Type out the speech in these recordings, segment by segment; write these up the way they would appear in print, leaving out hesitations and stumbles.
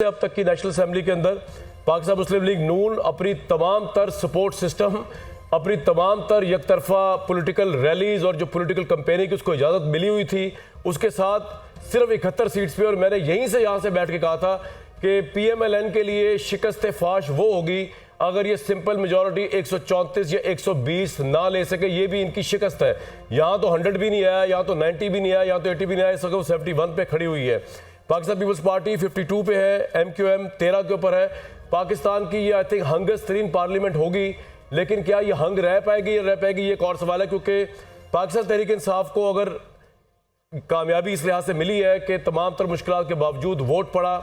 अब तक की नेशनल असेंबली के अंदर पाकिस्तान मुस्लिम लीग नून अपनी तमाम तर सपोर्ट सिस्टम, अपनी तमाम तर एक तरफा पॉलिटिकल रैलीज और जो पॉलिटिकल कंपेनिंग की उसको इजाज़त मिली हुई थी, उसके साथ सिर्फ 71 सीट्स पे। और मैंने यहीं से यहाँ से बैठ के कहा था कि PMLN के लिए शिकस्त फाश वो होगी अगर ये सिंपल मेजॉरिटी 134 या 120 ना ले सके। ये भी इनकी शिकस्त है। यहाँ तो 100 भी नहीं आया, यहाँ तो 90 भी नहीं आया, यहाँ तो 80 भी नहीं आया, इस वक्त 71 पे खड़ी हुई है। पाकिस्तान पीपल्स पार्टी 52 पे है, MQM 13 के ऊपर है। पाकिस्तान की ये आई थिंक हंगेस्ट तरीन पार्लियामेंट होगी, लेकिन क्या ये हंग रह पाएगी या रह पाएगी ये एक और सवाल है, क्योंकि पाकिस्तान तहरीक इंसाफ को अगर कामयाबी इस लिहाज से मिली है कि तमाम तर मुश्किलात के बावजूद वोट पड़ा,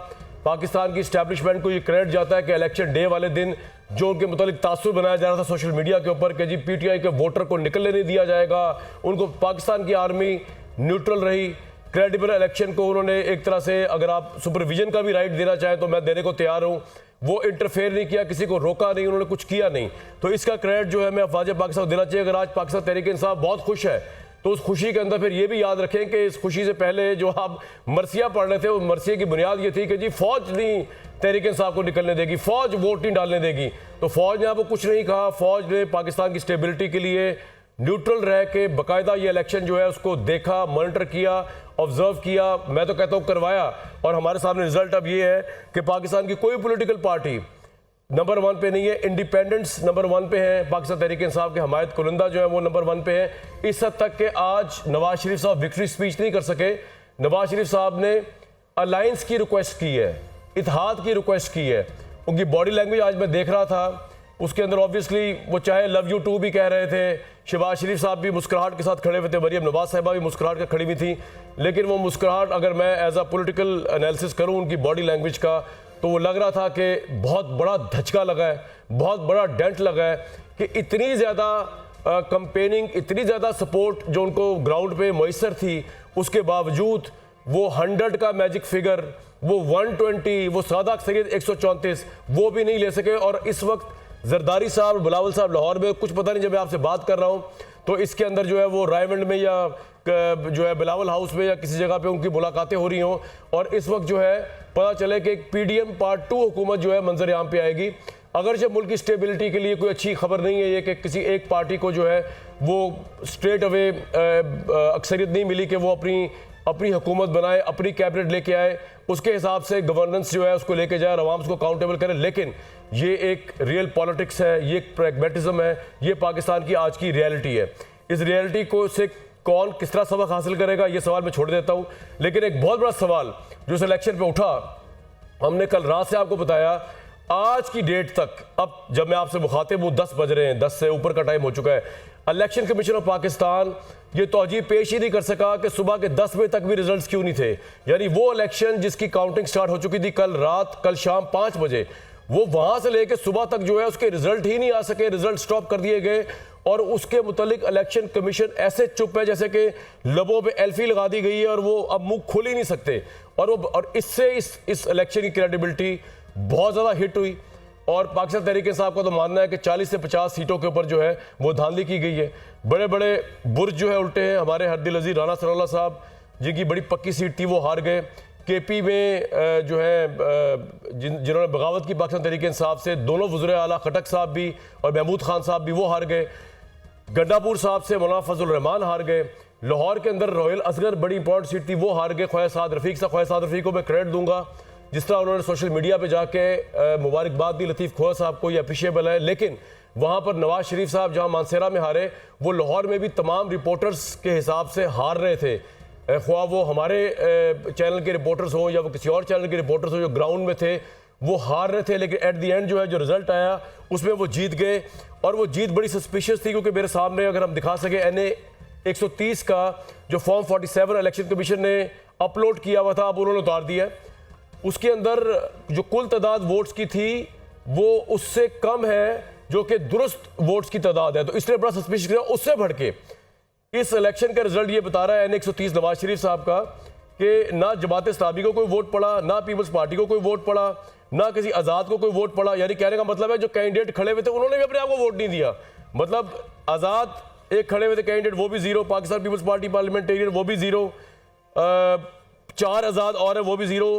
पाकिस्तान की इस्टेब्लिशमेंट को ये क्रेडिट जाता है कि इलेक्शन डे वाले दिन जो उनके मुतालिक तासुर बनाया जा रहा था सोशल मीडिया के ऊपर कि जी PTI के वोटर को निकलने नहीं दिया जाएगा, उनको पाकिस्तान की आर्मी न्यूट्रल रही, क्रेडिबल इलेक्शन को उन्होंने एक तरह से, अगर आप सुपरविजन का भी राइट देना चाहें तो मैं देने को तैयार हूं, वो इंटरफेयर नहीं किया, किसी को रोका नहीं, उन्होंने कुछ किया नहीं। तो इसका क्रेडिट जो है मैं अफवाज पाकिस्तान को देना चाहिए। अगर आज पाकिस्तान तहरीक इंसाफ बहुत खुश है तो उस खुशी के अंदर फिर ये भी याद रखें कि इस खुशी से पहले जो आप मरसिया पढ़ रहे थे, उस मरसिया की बुनियाद ये थी कि जी फौज नहीं तहरीक इंसाफ को निकलने देगी, फौज वोट नहीं डालने देगी। तो फौज ने आपको कुछ नहीं कहा। फौज ने पाकिस्तान की स्टेबिलिटी के लिए न्यूट्रल रह के बाकायदा ये इलेक्शन जो है उसको देखा, मॉनिटर किया, ऑब्जर्व किया, मैं तो कहता हूँ करवाया। और हमारे सामने रिजल्ट अब ये है कि पाकिस्तान की कोई पॉलिटिकल पार्टी नंबर 1 पे नहीं है, इंडिपेंडेंट्स नंबर 1 पे है, पाकिस्तान तहरीक इंसाफ के हमायत कुरिंदा जो है वो नंबर 1 पे है। इस हद तक के आज नवाज शरीफ साहब विक्ट्री स्पीच नहीं कर सके। नवाज शरीफ साहब ने अलायंस की रिक्वेस्ट की है, इत्तेहाद की रिक्वेस्ट की है। उनकी बॉडी लैंग्वेज आज मैं देख रहा था, उसके अंदर ऑब्वियसली वो चाहे लव यू टू भी कह रहे थे, शहबाज शरीफ साहब भी मुस्कुराहट के साथ खड़े हुए थे, मरियम नवाज साहिबा भी मुस्कुराहट के खड़ी हुई थी। लेकिन वो मुस्कुराहट अगर मैं एज अ पॉलिटिकल एनालिसिस करूं उनकी बॉडी लैंग्वेज का, तो वो लग रहा था कि बहुत बड़ा धचका लगा है, बहुत बड़ा डेंट लगा है कि इतनी ज़्यादा कंपेनिंग, इतनी ज़्यादा सपोर्ट जो उनको ग्राउंड पे मैसर थी, उसके बावजूद वो 100 का मैजिक फिगर, वो 120, वो सादा अक्सरियत 134 वो भी नहीं ले सके। और इस वक्त जरदारी साहब, बिलावल साहब लाहौर में, कुछ पता नहीं, जब मैं आपसे बात कर रहा हूँ तो इसके अंदर जो है वो रायवंड में या जो है बिलावल हाउस में या किसी जगह पे उनकी मुलाकातें हो रही हों, और इस वक्त जो है पता चले कि एक PDM पार्ट 2 हुकूमत जो है मंजर आम पे आएगी। अगर जब मुल्क की स्टेबिलिटी के लिए कोई अच्छी खबर नहीं है ये कि किसी एक पार्टी को जो है वो स्ट्रेट अवे अक्सरियत नहीं मिली कि वो अपनी हुकूमत बनाए, अपनी कैबिनेट लेके आए, उसके हिसाब से गवर्नेंस जो है उसको लेके जाए, आवाम उसको अकाउंटेबल करे। लेकिन ये एक रियल पॉलिटिक्स है, ये एक प्रैग्मेटिज्म है, ये पाकिस्तान की आज की रियलिटी है। इस रियलिटी को से कौन किस तरह सबक हासिल करेगा ये सवाल मैं छोड़ देता हूँ। लेकिन एक बहुत बड़ा सवाल जो इस इलेक्शन पे उठा, हमने कल रात से आपको बताया, आज की डेट तक, अब जब मैं आपसे मुखातिब हूँ 10 बज रहे हैं, 10 से ऊपर का टाइम हो चुका है, इलेक्शन कमीशन ऑफ पाकिस्तान ये तौजीह पेश ही नहीं कर सका कि सुबह के 10 बजे तक भी रिजल्ट्स क्यों नहीं थे। यानी वो इलेक्शन जिसकी काउंटिंग स्टार्ट हो चुकी थी कल शाम 5 बजे, वो वहां से लेकर सुबह तक जो है उसके रिजल्ट ही नहीं आ सके, रिजल्ट स्टॉप कर दिए गए। और उसके मुतालिक इलेक्शन कमीशन ऐसे चुप है जैसे कि लबों पे एल्फी लगा दी गई है और वो अब मुंह खोल ही नहीं सकते। और इससे इस इलेक्शन की क्रेडिबिलिटी बहुत ज़्यादा हिट हुई। और पाकिस्तान तहरीक इंसाफ का तो मानना है कि 40 से 50 सीटों के ऊपर जो है वो धांधली की गई है। बड़े बड़े बुर्ज जो है उल्टे हैं। हमारे हरदिल अजीज राना सनाउल्लाह साहब जिनकी बड़ी पक्की सीट थी वो हार गए। KP में जो है जिन्होंने बगावत की पाकिस्तान तहरीक इंसाफ से, दोनों वज़ीर आला खटक साहब भी और महमूद खान साहब भी वो हार गए। गंडापुर साहब से मौलाना फजल रहमान हार गए। लाहौर के अंदर रोयल असगर बड़ी इंपॉर्टेंट सीट थी वो हार गए। ख्वाजा साद रफ़ीक को मैं क्रेडिट दूंगा, जिस तरह उन्होंने सोशल मीडिया पे जाके मुबारकबाद दी लतीफ़ खोया साहब को, ये अप्रिशिएबल है। लेकिन वहाँ पर नवाज शरीफ साहब जहाँ मानसेरा में हारे, वो लाहौर में भी तमाम रिपोर्टर्स के हिसाब से हार रहे थे, ख्वाह वो हमारे चैनल के रिपोर्टर्स हों या वो किसी और चैनल के रिपोर्टर्स हों जो ग्राउंड में थे, वो हार रहे थे। लेकिन एट द एंड जो है जो रिजल्ट आया उसमें वो जीत गए। और वो जीत बड़ी सस्पिशियस थी क्योंकि मेरे सामने अगर हम दिखा सके NA 130 का जो फॉर्म 47 इलेक्शन कमीशन ने अपलोड किया हुआ था, अब उन्होंने उतार दिया। उसके अंदर जो कुल तादाद वोट्स की थी वो उससे कम है जो कि दुरुस्त वोट्स की तादाद है, तो इसलिए बड़ा सस्पिशियस है। उससे बढ़ के इस इलेक्शन का रिजल्ट ये बता रहा है NA 130 नवाज शरीफ साहब का कि ना जमात इस्लामी को कोई वोट पड़ा, ना पीपल्स पार्टी को कोई वोट पड़ा, ना किसी आज़ाद को कोई वोट पड़ा। यानी कहने का मतलब है जो कैंडिडेट खड़े हुए थे उन्होंने भी अपने आप को वोट नहीं दिया। मतलब आज़ाद एक खड़े हुए थे कैंडिडेट वो भी 0, पाकिस्तान पीपल्स पार्टी पार्लियामेंटेरियन वो भी 0, 4 आज़ाद और है वो भी 0,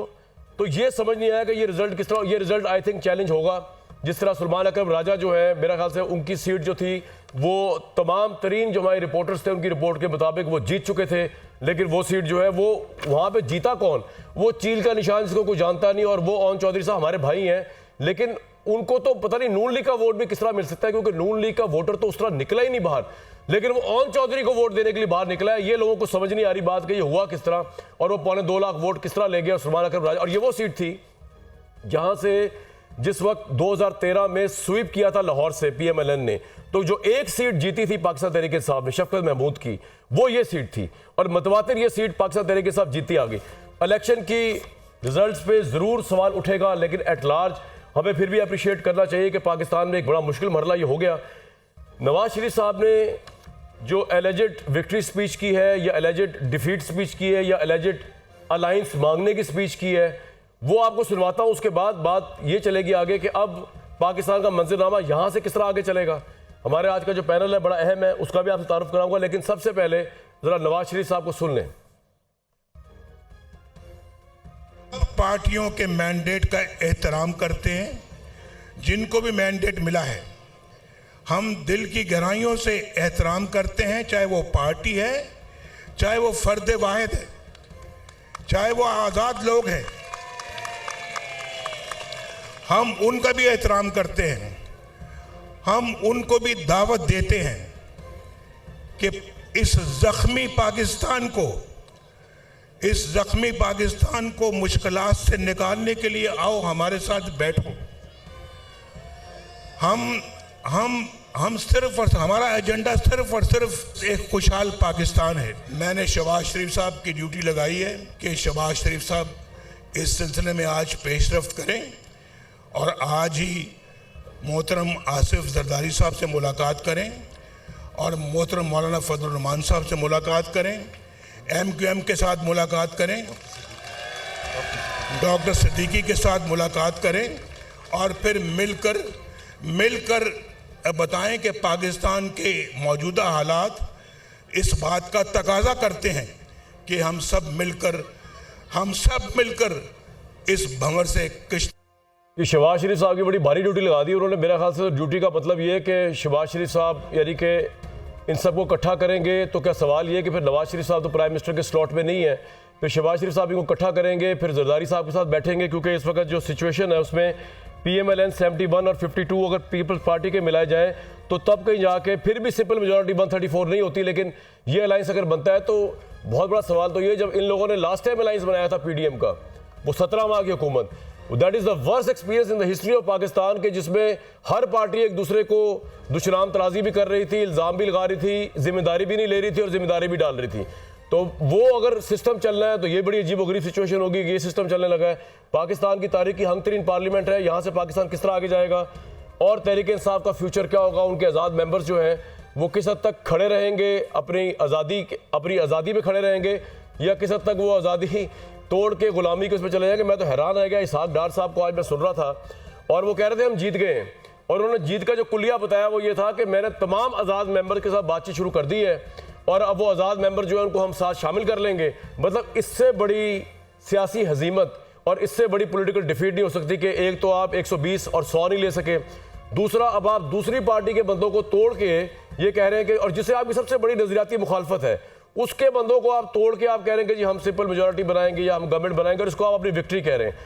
तो ये समझ नहीं आया कि ये रिजल्ट किस तरह, ये रिजल्ट आई थिंक चैलेंज होगा। जिस तरह सुलेमान अकरम राजा जो है, मेरा ख्याल से उनकी सीट जो थी वो तमाम तरीन जो हमारे रिपोर्टर्स थे उनकी रिपोर्ट के मुताबिक वो जीत चुके थे, लेकिन वो सीट जो है वो वहाँ पे जीता कौन, वो चील का निशान जिसको कोई जानता नहीं, और वो ओन चौधरी साहब हमारे भाई हैं, लेकिन उनको तो पता नहीं नून लीग का वोट भी किस तरह मिल सकता है, क्योंकि नून लीग का वोटर तो उस तरह निकला ही नहीं बाहर, लेकिन वो ओन चौधरी को वोट देने के लिए बाहर निकला है। ये लोगों को समझ नहीं आ रही बात कि ये हुआ किस तरह, और वो 2.25 लाख वोट किस तरह ले गया सुलेमान अकरम राजा। और ये वो सीट थी जहां से जिस वक्त 2013 में स्वीप किया था लाहौर से पीएमएलएन ने, तो जो एक सीट जीती थी पाकिस्तान तहरीक इंसाफ ने शफकत महमूद की, वो ये सीट थी, और मतवातिर ये सीट पाकिस्तान तहरीक इंसाफ जीती आ गई। इलेक्शन की रिजल्ट्स पे जरूर सवाल उठेगा, लेकिन एट लार्ज हमें फिर भी अप्रिशिएट करना चाहिए कि पाकिस्तान में एक बड़ा मुश्किल मरला ये हो गया। नवाज शरीफ साहब ने जो एलिजेड विक्ट्री स्पीच की है, या एलिजेड डिफीट स्पीच की है, या एलिजेड अलायंस मांगने की स्पीच की है, वो आपको सुनवाता हूं। उसके बाद बात ये चलेगी आगे कि अब पाकिस्तान का मंजरनामा यहां से किस तरह आगे चलेगा। हमारे आज का जो पैनल है बड़ा अहम है, उसका भी आपसे तारुफ कराऊंगा, लेकिन सबसे पहले जरा नवाज शरीफ साहब को सुन लें। पार्टियों के मैंडेट का एहतराम करते हैं, जिनको भी मैंडेट मिला है हम दिल की गहराइयों से एहतराम करते हैं, चाहे वो पार्टी है, चाहे वो फर्द वाहिद है, चाहे वो आज़ाद लोग हैं, हम उनका भी एहतराम करते हैं। हम उनको भी दावत देते हैं कि इस जख्मी पाकिस्तान को मुश्किलात से निकालने के लिए आओ, हमारे साथ बैठो। हम सिर्फ और हमारा एजेंडा सिर्फ और सिर्फ एक खुशहाल पाकिस्तान है। मैंने शहबाज शरीफ साहब की ड्यूटी लगाई है कि शहबाज शरीफ साहब इस सिलसिले में आज पेशरफ्त करें, और आज ही मोहतरम आसिफ जरदारी साहब से मुलाकात करें, और मोहतरम मौलाना फजलुर रहमान साहब से मुलाकात करें, MQM के साथ मुलाकात करें, डॉक्टर सिद्दीकी के साथ मुलाकात करें, और फिर मिलकर बताएं कि पाकिस्तान के मौजूदा हालात इस बात का तकाजा करते हैं कि हम सब मिलकर इस भंवर से किश्त। शहबाज शरीफ साहब की बड़ी भारी ड्यूटी लगा दी उन्होंने। मेरा ख्याल से ड्यूटी का मतलब ये है कि शहबाज शरीफ साहब यानी कि इन सबको इकट्ठा करेंगे, तो क्या सवाल ये कि फिर नवाज शरीफ साहब तो प्राइम मिनिस्टर के स्लॉट में नहीं है, फिर शहबाज शरीफ साहब इनको इकट्ठा करेंगे, फिर जरदारी साहब के साथ बैठेंगे, क्योंकि इस वक्त जो सिचुएशन है उसमें PMLN 71 और 52 अगर पीपल्स पार्टी के मिलाए जाएँ तो तब कहीं जाके फिर भी सिंपल मेजॉरिटी 134 नहीं होती। लेकिन ये अलायंस अगर बनता है तो बहुत बड़ा सवाल तो ये, जब इन लोगों ने लास्ट टाइम अलायंस बनाया था PDM का, वो 17 माह की हुकूमत, that is the worst experience in the history of Pakistan के, जिसमें हर पार्टी एक दूसरे को दुश्मनाम तराजी भी कर रही थी, इल्ज़ाम भी लगा रही थी, जिम्मेदारी भी नहीं ले रही थी और जिम्मेदारी भी डाल रही थी। तो वो अगर सिस्टम चलना है तो ये बड़ी अजीबोगरीब सिचुएशन होगी कि ये सिस्टम चलने लगा है। पाकिस्तान की तारीख की हंग तरीन पार्लियामेंट है, यहाँ से पाकिस्तान किस तरह आगे जाएगा, और तहरीक इंसाफ का फ्यूचर क्या होगा, उनके आज़ाद मेंबर्स जो हैं वो किस हद तक खड़े रहेंगे, अपनी आज़ादी में खड़े रहेंगे, या किस हद तक वो आज़ादी तोड़ के गुलामी के उसमें चले जाएंगे। मैं तो हैरान रह गया इसहाक डार साहब को, आज मैं सुन रहा था और वो कह रहे थे हम जीत गए, और उन्होंने जीत का जो कुलिया बताया वो ये था कि मैंने तमाम आज़ाद मेंबर के साथ बातचीत शुरू कर दी है, और अब वो आज़ाद मेंबर जो है उनको हम साथ शामिल कर लेंगे। मतलब इससे बड़ी सियासी हजीमत और इससे बड़ी पॉलिटिकल डिफीट नहीं हो सकती कि एक तो आप 120 और 100 नहीं ले सके, दूसरा अब आप दूसरी पार्टी के बंदों को तोड़ के ये कह रहे हैं कि, और जिसे आपकी सबसे बड़ी नजरियाती मुखालफत है उसके बंदों को आप तोड़ के आप कह रहे हैं कि जी हम सिंपल मेजॉरिटी बनाएंगे या हम गवर्नमेंट बनाएंगे, और इसको आप अपनी विक्ट्री कह रहे हैं।